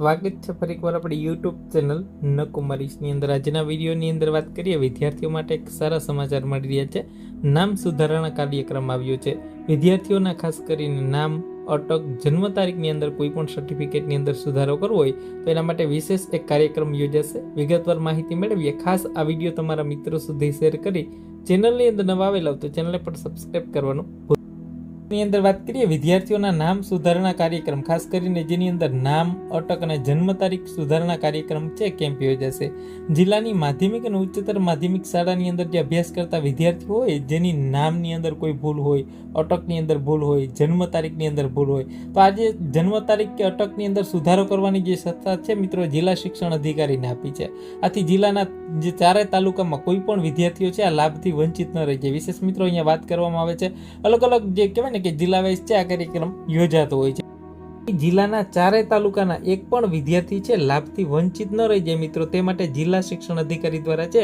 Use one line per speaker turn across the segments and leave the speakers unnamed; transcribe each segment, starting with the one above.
સ્વાગત છે ફરી એકવાર આપણી યુટ્યુબ ચેનલ નકુમારીસની અંદર। આજના વિડીયોની અંદર વાત કરીએ વિદ્યાર્થીઓ માટે એક સારા સમાચાર મળી રહ્યા છે। નામ સુધારણા કાર્યક્રમ આવ્યો છે। વિદ્યાર્થીઓના ખાસ કરીને નામ, અટક, જન્મ તારીખની અંદર કોઈ પણ સર્ટિફિકેટની અંદર સુધારો કરવો હોય તો એના માટે વિશેષ એક કાર્યક્રમ યોજાશે। વિગતવાર માહિતી મેળવીએ। ખાસ આ વિડીયો તમારા મિત્રો સુધી શેર કરી ચેનલની અંદર નવા આવેલા તો ચેનલને પણ સબસ્ક્રાઇબ કરવાનું ની અંદર વાત કરીએ વિદ્યાર્થીઓના નામ સુધારણા કાર્યક્રમ, ખાસ કરીને જેની અંદર નામ, અટક અને જન્મ તારીખ સુધારણા કાર્યક્રમ છે કેમ્પ યોજાશે। જિલ્લાની માધ્યમિક અને ઉચ્ચતર માધ્યમિક શાળાની અંદર જે અભ્યાસ કરતા વિદ્યાર્થીઓ હોય જેની નામની અંદર કોઈ ભૂલ હોય, અટકની અંદર ભૂલ હોય, જન્મ તારીખની અંદર ભૂલ હોય તો આજે જન્મ તારીખ કે અટકની અંદર સુધારો કરવાની જે સત્તા છે મિત્રો જિલ્લા શિક્ષણ અધિકારીને આપી છે। આથી જિલ્લાના જે ચારે તાલુકામાં કોઈ પણ વિદ્યાર્થીઓ છે આ લાભથી વંચિત ન રહી જાય। વિશેષ મિત્રો અહીંયા વાત કરવામાં આવે છે અલગ અલગ જે કહેવાય ને કે જિલ્લા વાઇઝ છે આ કાર્યક્રમ યોજાતો હોય છે। જિલ્લાના ચારે તાલુકાના એક પણ વિદ્યાર્થી છે લાભથી વંચિત ન રહી જાય મિત્રો, તે માટે જિલ્લા શિક્ષણ અધિકારી દ્વારા છે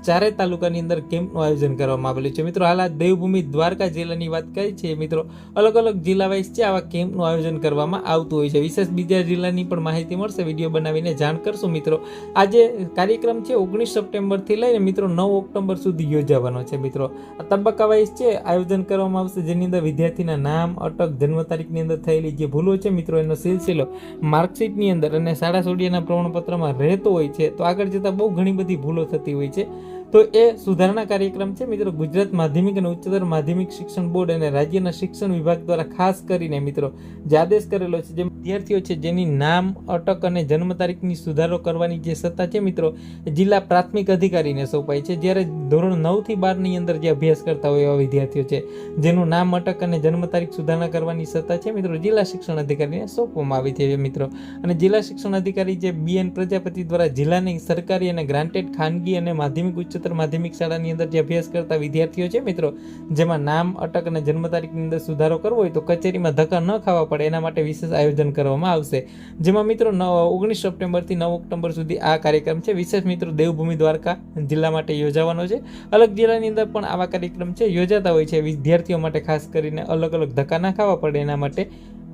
ચારે તાલુકાની અંદર કેમ્પનું આયોજન કરવામાં આવેલું છે। મિત્રો હાલ આ દેવભૂમિ દ્વારકા જિલ્લાની વાત કરી છે મિત્રો, અલગ અલગ જિલ્લા વાઇઝ છે આવા કેમ્પનું આયોજન કરવામાં આવતું હોય છે। વિશેષ બીજા જિલ્લાની પણ માહિતી મળશે, વિડીયો બનાવીને જાણ કરશું મિત્રો। આજે કાર્યક્રમ છે 19 સપ્ટેમ્બરથી લઈને મિત્રો 9 ઓક્ટોબર સુધી યોજાવાનો છે મિત્રો। આ તબક્કા વાઇઝ છે આયોજન કરવામાં આવશે જેની અંદર વિદ્યાર્થીના નામ, અટક, જન્મ તારીખની અંદર થયેલી જે ભૂલો છે મિત્રો એનો સિલસિલો માર્કશીટની અંદર અને શાળા સોડિયાના પ્રમાણપત્રમાં રહેતો હોય છે તો આગળ જતાં બહુ ઘણી બધી ભૂલો થતી હોય છે તો એ સુધારણા કાર્યક્રમ છે મિત્રો ગુજરાત માધ્યમિક અને ઉચ્ચતર માધ્યમિક શિક્ષણ બોર્ડ અને રાજ્યના શિક્ષણ વિભાગ દ્વારા ખાસ કરીને મિત્રો જે આદેશ કરેલો છે, જે વિદ્યાર્થીઓ છે જેની નામ, અટક અને જન્મ તારીખની સુધારો કરવાની જે સત્તા છે મિત્રો જિલ્લા પ્રાથમિક અધિકારીને સોંપાય છે। જ્યારે ધોરણ 9 થી 12 ની અંદર જે અભ્યાસ કરતા હોય એવા વિદ્યાર્થીઓ છે જેનું નામ, અટક અને જન્મ તારીખ સુધારણા કરવાની સત્તા છે મિત્રો જિલ્લા શિક્ષણ અધિકારીને સોંપવામાં આવી છે મિત્રો। અને જિલ્લા શિક્ષણ અધિકારી જે BN પ્રજાપતિ દ્વારા જિલ્લાની સરકારી અને ગ્રાન્ટેડ ખાનગી અને માધ્યમિક ઉચ્ચતર માધ્યમિક શાળાની અંદર જે અભ્યાસ કરતા વિદ્યાર્થીઓ છે મિત્રો જેમાં નામ, અટક અને જન્મ તારીખની અંદર સુધારો કરવો હોય તો કચેરીમાં ધક્કા ન ખાવા પડે એના માટે વિશેષ આયોજન કરવામાં આવશે। જેમાં મિત્રો 19 સપ્ટેમ્બરથી 9 ઓક્ટોબર સુધી આ કાર્યક્રમ છે વિશેષ મિત્રો દેવભૂમિ દ્વારકા જિલ્લા માટે યોજાવાનો છે। અલગ જિલ્લાની અંદર પણ આવા કાર્યક્રમ છે યોજાતા હોય છે વિદ્યાર્થીઓ માટે, ખાસ કરીને અલગ અલગ ધક્કા ના ખાવા પડે એના માટે।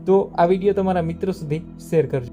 તો આ વિડીયો તમારા મિત્રો સુધી શેર કરજો।